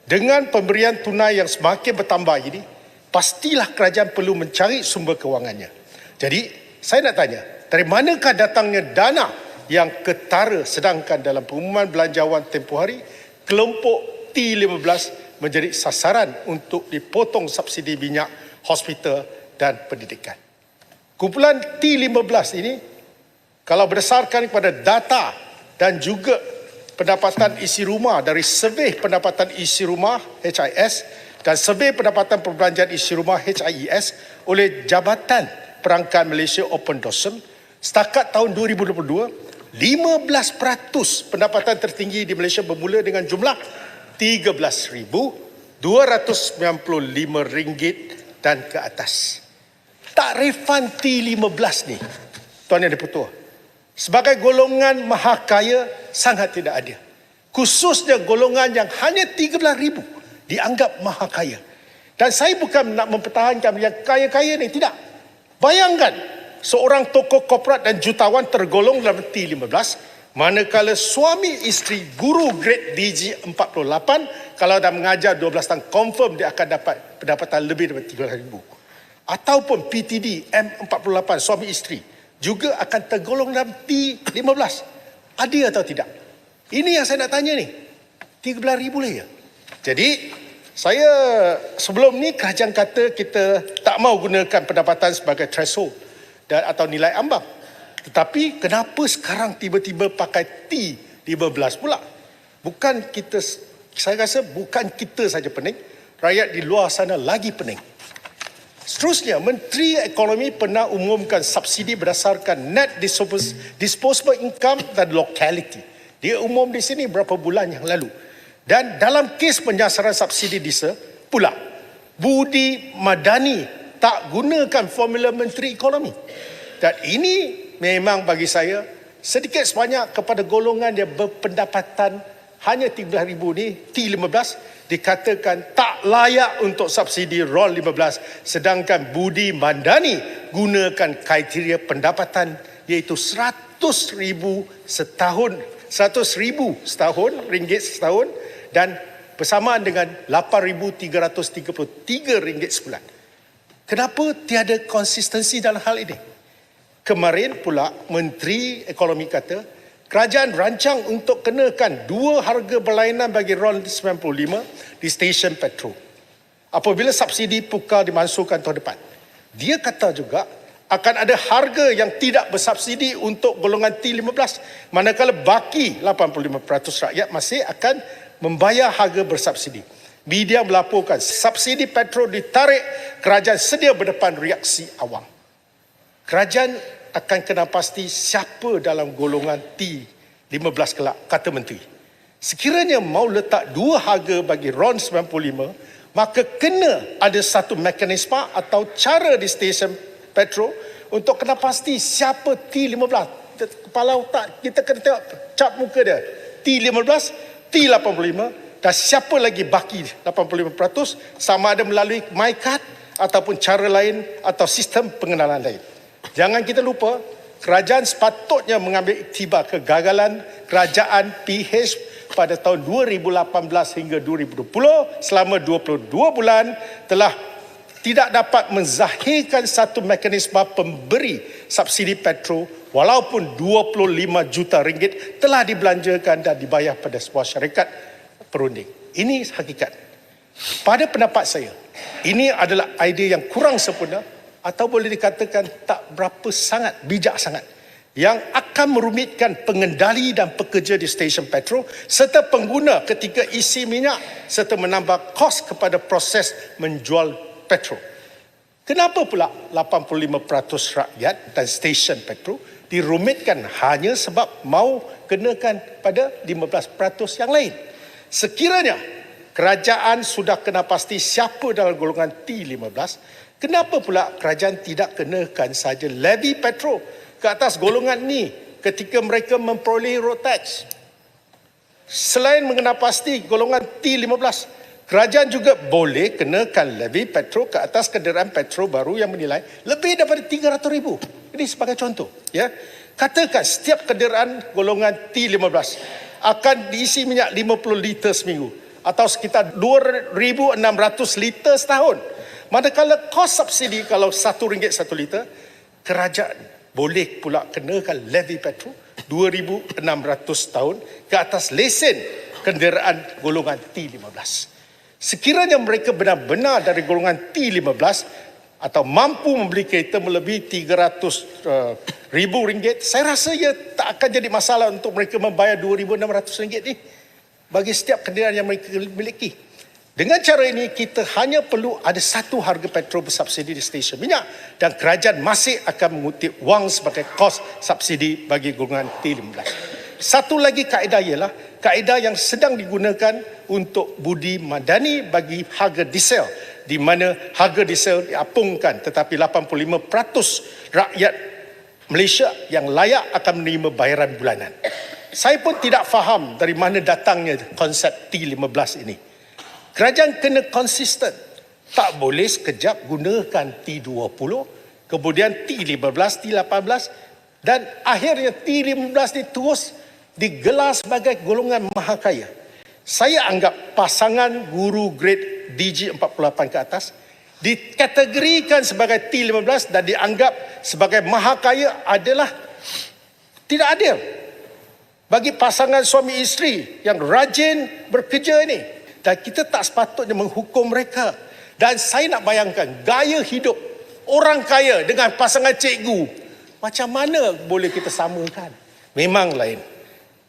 Dengan pemberian tunai yang semakin bertambah ini, pastilah kerajaan perlu mencari sumber kewangannya. Jadi, saya nak tanya, dari manakah datangnya dana yang ketara sedangkan dalam pengumuman belanjawan tempoh hari, kelompok T15 menjadi sasaran untuk dipotong subsidi minyak, hospital dan pendidikan. Kumpulan T15 ini, kalau berdasarkan kepada data dan juga pendapatan isi rumah dari Survey Pendapatan Isi Rumah HIS dan Survey Pendapatan Perbelanjaan Isi Rumah HIES oleh Jabatan Perangkat Malaysia Open Dossum, setakat tahun 2022, 15% pendapatan tertinggi di Malaysia bermula dengan jumlah RM13,295 dan ke atas. Takrifan T15 ni, Tuan Yang Dipertua, sebagai golongan maha kaya sangat tidak adil. Khususnya golongan yang hanya 13,000 dianggap maha kaya. Dan saya bukan nak mempertahankan yang kaya-kaya ni, tidak. Bayangkan seorang tokoh korporat dan jutawan tergolong dalam T15, manakala suami isteri guru grade DG48 kalau dah mengajar 12 tahun confirm dia akan dapat pendapatan lebih daripada 13,000. Ataupun PTD M48 suami isteri juga akan tergolong dalam T15. Adil atau tidak? Ini yang saya nak tanya ni. 13,000 lah ya. Jadi saya sebelum ni kerajaan kata kita tak mau gunakan pendapatan sebagai threshold dan atau nilai ambang. Tetapi kenapa sekarang tiba-tiba pakai T15 pula? Bukan kita, saya rasa bukan kita saja pening, rakyat di luar sana lagi pening. Seterusnya, Menteri Ekonomi pernah umumkan subsidi berdasarkan net disposable income dan locality. Dia umum di sini berapa bulan yang lalu. Dan dalam kes penyasaran subsidi diesel pula, Budi Madani tak gunakan formula Menteri Ekonomi. Dan ini memang bagi saya sedikit sebanyak kepada golongan yang berpendapatan hanya 13,000 ni, T15, dikatakan tak layak untuk subsidi RON 15, sedangkan Budi Mandani gunakan kriteria pendapatan iaitu 100,000 setahun, 100,000 setahun, ringgit setahun, dan bersamaan dengan RM8,333 sebulan. Kenapa tiada konsistensi dalam hal ini? Kemarin pula Menteri Ekonomi kata kerajaan rancang untuk kenakan 2 harga berlainan bagi RON 95 di stesen petrol apabila subsidi pukal dimansuhkan tahun depan. Dia kata juga akan ada harga yang tidak bersubsidi untuk golongan T15, manakala baki 85% rakyat masih akan membayar harga bersubsidi. Media melaporkan subsidi petrol ditarik, kerajaan sedia berdepan reaksi awam. Kerajaan akan kena pasti siapa dalam golongan T15 kelak, kata Menteri. Sekiranya mau letak 2 harga bagi RON 95, maka kena ada satu mekanisme atau cara di stesen petrol untuk kena pasti siapa T15. Kepala otak kita kena tengok cap muka dia. T15, T85 dan siapa lagi baki 85%, sama ada melalui MyCard ataupun cara lain atau sistem pengenalan lain. Jangan kita lupa, kerajaan sepatutnya mengambil iktibar kegagalan kerajaan PH pada tahun 2018 hingga 2020 selama 22 bulan telah tidak dapat menzahirkan satu mekanisme pemberi subsidi petrol walaupun 25 juta ringgit telah dibelanjakan dan dibayar pada sebuah syarikat perunding. Ini hakikat. Pada pendapat saya, ini adalah idea yang kurang sempurna atau boleh dikatakan tak berapa sangat, bijak sangat, yang akan merumitkan pengendali dan pekerja di stesen petrol serta pengguna ketika isi minyak serta menambah kos kepada proses menjual petrol. Kenapa pula 85% rakyat dan stesen petrol dirumitkan hanya sebab mau kenakan pada 15% yang lain? Sekiranya kerajaan sudah kena pasti siapa dalam golongan T15, kenapa pula kerajaan tidak kenakan saja levy petrol ke atas golongan ni ketika mereka memperoleh road tax? Selain mengenal pasti golongan T15, kerajaan juga boleh kenakan levy petrol ke atas kenderaan petrol baru yang menilai lebih daripada 300,000. Ini sebagai contoh. Ya. Katakan setiap kenderaan golongan T15 akan diisi minyak 50 liter seminggu. atau sekitar 2,600 liter setahun. Manakala kos subsidi kalau RM1 1 liter, kerajaan boleh pula kenakan levy petrol 2,600 tahun ke atas lesen kenderaan golongan T15. Sekiranya mereka benar-benar dari golongan T15 atau mampu membeli kereta melebihi RM300,000, saya rasa ia tak akan jadi masalah untuk mereka membayar RM2,600 ni bagi setiap kenderaan yang mereka miliki. Dengan cara ini, kita hanya perlu ada satu harga petrol bersubsidi di stesen minyak dan kerajaan masih akan mengutip wang sebagai kos subsidi bagi golongan T15. Satu lagi kaedah ialah kaedah yang sedang digunakan untuk budi madani bagi harga diesel, di mana harga diesel diapungkan tetapi 85% rakyat Malaysia yang layak akan menerima bayaran bulanan. Saya pun tidak faham dari mana datangnya konsep T15 ini. Kerajaan kena konsisten. Tak boleh sekejap gunakan T20, kemudian T15, T18 dan akhirnya T15 ni terus digelar sebagai golongan mahakaya. Saya anggap pasangan guru grade DG48 ke atas dikategorikan sebagai T15 dan dianggap sebagai mahakaya adalah tidak adil bagi pasangan suami isteri yang rajin bekerja ini. Dan kita tak sepatutnya menghukum mereka. Dan saya nak bayangkan gaya hidup orang kaya dengan pasangan cikgu, macam mana boleh kita samakan? Memang lain.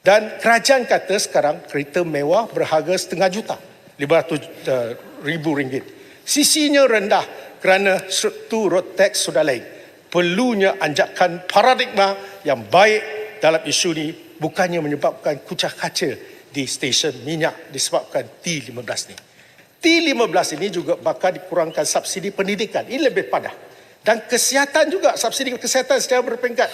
Dan kerajaan kata sekarang kereta mewah berharga RM500,000, RM500,000. Sisinya rendah kerana struktur road tax sudah lain. Perlunya anjakan paradigma yang baik dalam isu ini, bukannya menyebabkan kucah kaca di stesen minyak disebabkan T15 ni. T15 ini juga bakal dikurangkan subsidi pendidikan. Ini lebih padah. Dan kesihatan juga, subsidi kesihatan secara berperingkat.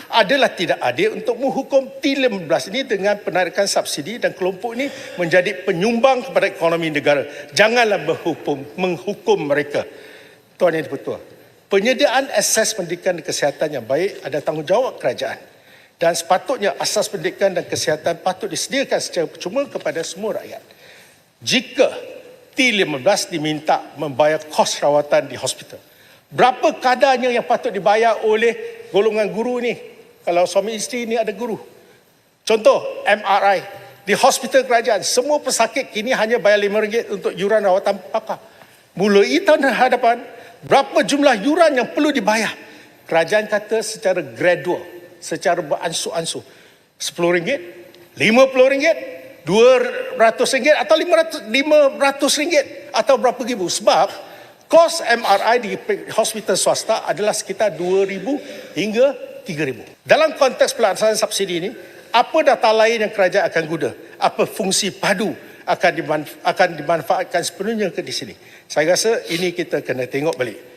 Adalah tidak adil untuk menghukum T15 ini dengan penarikan subsidi dan kelompok ini menjadi penyumbang kepada ekonomi negara. Janganlah menghukum mereka. Tuan Yang Dipertua, penyediaan akses pendidikan dan kesihatan yang baik ada tanggungjawab kerajaan. Dan sepatutnya asas pendidikan dan kesihatan patut disediakan secara percuma kepada semua rakyat. Jika T15 diminta membayar kos rawatan di hospital, berapa kadarnya yang patut dibayar oleh golongan guru ni? Kalau suami isteri ni ada guru. Contoh, MRI. Di hospital kerajaan, semua pesakit kini hanya bayar RM5 untuk yuran rawatan pakar. Mulai tahun hadapan, berapa jumlah yuran yang perlu dibayar? Kerajaan kata secara gradual, secara beransur-ansur. RM10, RM50, RM200 atau RM500 atau berapa ribu. Sebab kos MRI di hospital swasta adalah sekitar RM2,000 hingga RM3,000. Dalam konteks pelaksanaan subsidi ini, apa data lain yang kerajaan akan guna? Apa fungsi padu akan dimanfaatkan sepenuhnya ke di sini? Saya rasa ini kita kena tengok balik.